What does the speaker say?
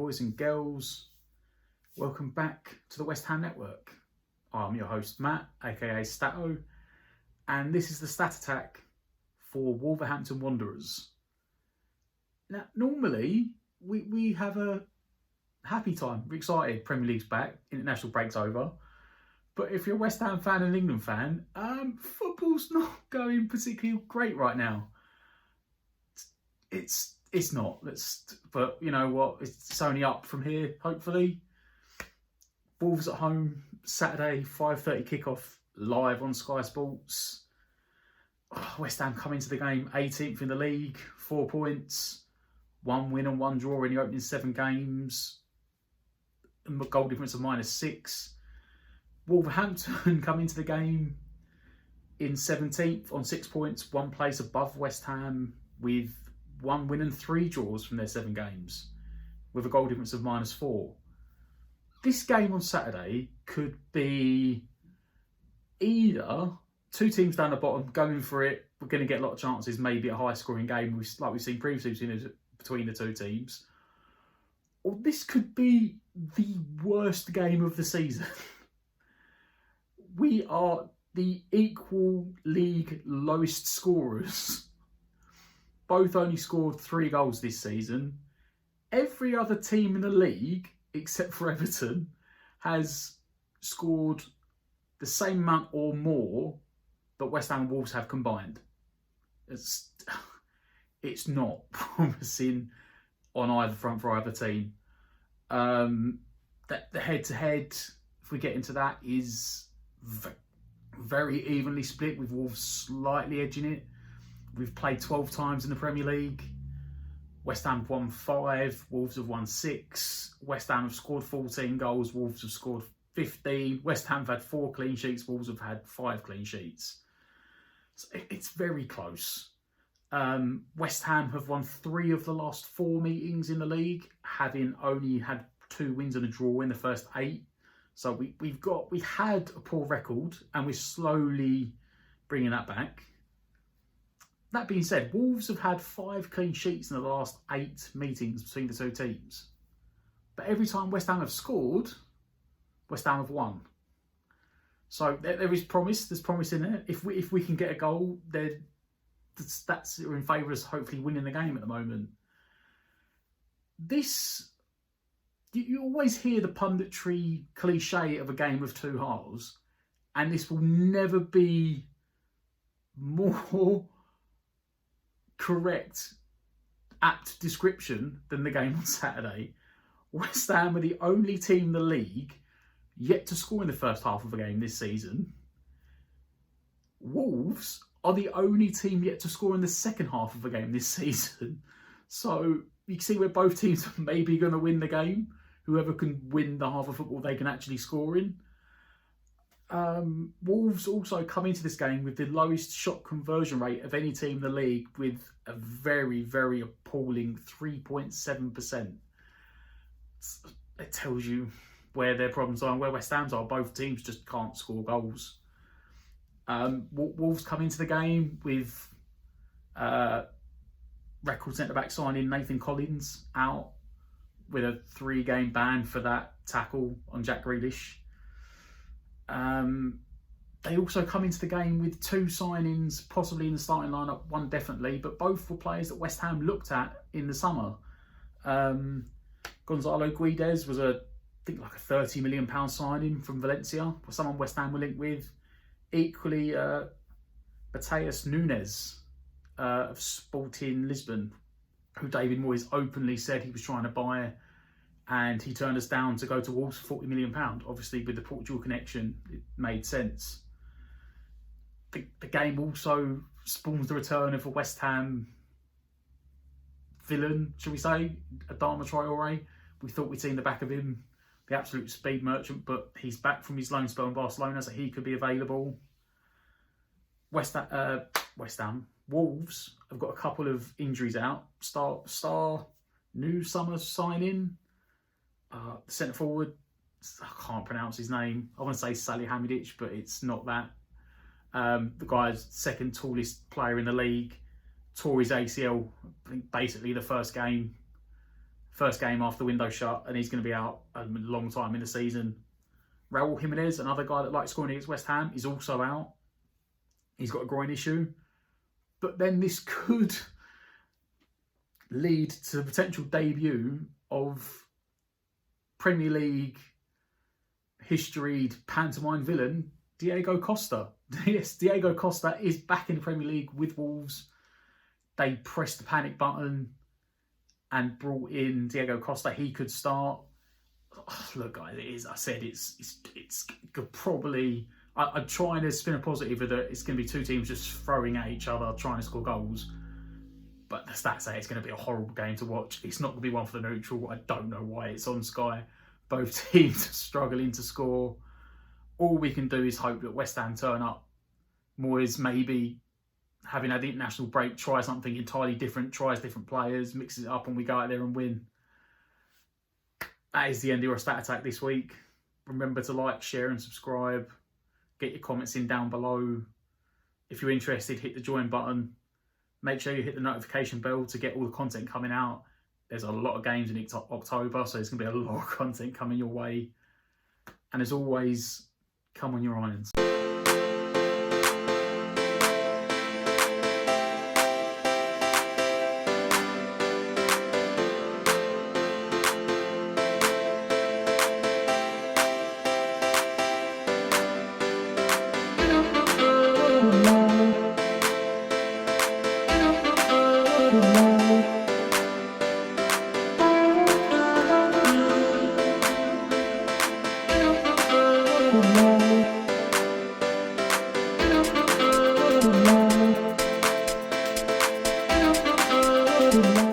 boys and girls. Welcome back to the West Ham Network. I'm your host Matt, aka Stato, and this is the Stat Attack for Wolverhampton Wanderers. Now, normally we have a happy time, we're excited, Premier League's back, international break's over. But if you're a West Ham fan and England fan, football's not going particularly great right now. It's not. But you know what? It's only up from here, hopefully. Wolves at home, Saturday, 5:30 kickoff, live on Sky Sports. West Ham come into the game 18th in the league, 4 points, 1 win and 1 draw in the opening 7 games, a goal difference of -6. Wolverhampton come into the game in 17th on 6 points, 1 place above West Ham with 1 win and 3 draws from their 7 games, with a goal difference of -4. This game on Saturday could be either 2 teams down the bottom going for it. We're going to get a lot of chances, maybe a high-scoring game, like we've seen previously between the 2 teams. Or this could be the worst game of the season. We are the equal league lowest scorers. Both only scored 3 goals this season. Every other team in the league, except for Everton, has scored the same amount or more that West Ham and Wolves have combined. It's not promising on either front for either team. The head-to-head, if we get into that, is very evenly split, with Wolves slightly edging it. We've played 12 times in the Premier League. West Ham have won 5, Wolves have won 6. West Ham have scored 14 goals, Wolves have scored 15. West Ham have had 4 clean sheets, Wolves have had 5 clean sheets. So it's very close. West Ham have won 3 of the last 4 meetings in the league, having only had 2 wins and a draw in the first 8. So we had a poor record, and we're slowly bringing that back. That being said, Wolves have had 5 clean sheets in the last 8 meetings between the 2 teams. But every time West Ham have scored, West Ham have won. So there is promise. There's promise in there. If we can get a goal, the stats are in favour of us hopefully winning the game at the moment. You always hear the punditry cliche of a game of 2 halves, and this will never be more correct, apt description than the game on Saturday. West Ham are the only team in the league yet to score in the first half of a game this season. Wolves are the only team yet to score in the second half of a game this season. So you can see where both teams are maybe going to win the game. Whoever can win the half of football they can actually score in. Wolves also come into this game with the lowest shot conversion rate of any team in the league, with a very, very appalling 3.7%. It tells you where their problems are and where West Ham's are. Both teams just can't score goals. Wolves come into the game with record centre-back signing Nathan Collins out, with a 3-game ban for that tackle on Jack Grealish. They also come into the game with 2 signings, possibly in the starting lineup, 1 definitely, but both were players that West Ham looked at in the summer. Gonzalo Guedes was I think like a £30 million signing from Valencia, or someone West Ham were linked with. Equally, Mateus Nunes of Sporting Lisbon, who David Moyes openly said he was trying to buy, and he turned us down to go to Wolves for £40 million. Obviously, with the Portugal connection, it made sense. The game also spawns the return of a West Ham villain, shall we say, Adama Traore. We thought we'd seen the back of him, the absolute speed merchant, but he's back from his loan spell in Barcelona, so he could be available. West Ham, Wolves have got a couple of injuries out. Star new summer signing, centre forward, I can't pronounce his name. I want to say Salihamidzic, but it's not that. The guy's second tallest player in the league, tore his ACL, I think basically the first game. first game after the window shut, and he's going to be out a long time in the season. Raul Jimenez, another guy that likes scoring against West Ham, is also out. He's got a groin issue. But then this could lead to the potential debut of Premier League historied pantomime villain Diego Costa. Yes, Diego Costa is back in the Premier League with Wolves. They pressed the panic button and brought in Diego Costa. He could start. Oh, look, guys, it is. I said it's probably. I'm trying to spin a positive that it's going to be two teams just throwing at each other, trying to score goals. But the stats say it's going to be a horrible game to watch. It's not going to be one for the neutral. I don't know why it's on Sky. Both teams are struggling to score. All we can do is hope that West Ham turn up. Moyes maybe, having had the international break, try something entirely different, tries different players, mixes it up, and we go out there and win. That is the end of your Stat Attack this week. Remember to like, share and subscribe. Get your comments in down below. If you're interested, hit the join button. Make sure you hit the notification bell to get all the content coming out. There's a lot of games in October, so there's going to be a lot of content coming your way. And as always, come on your irons. Good morning.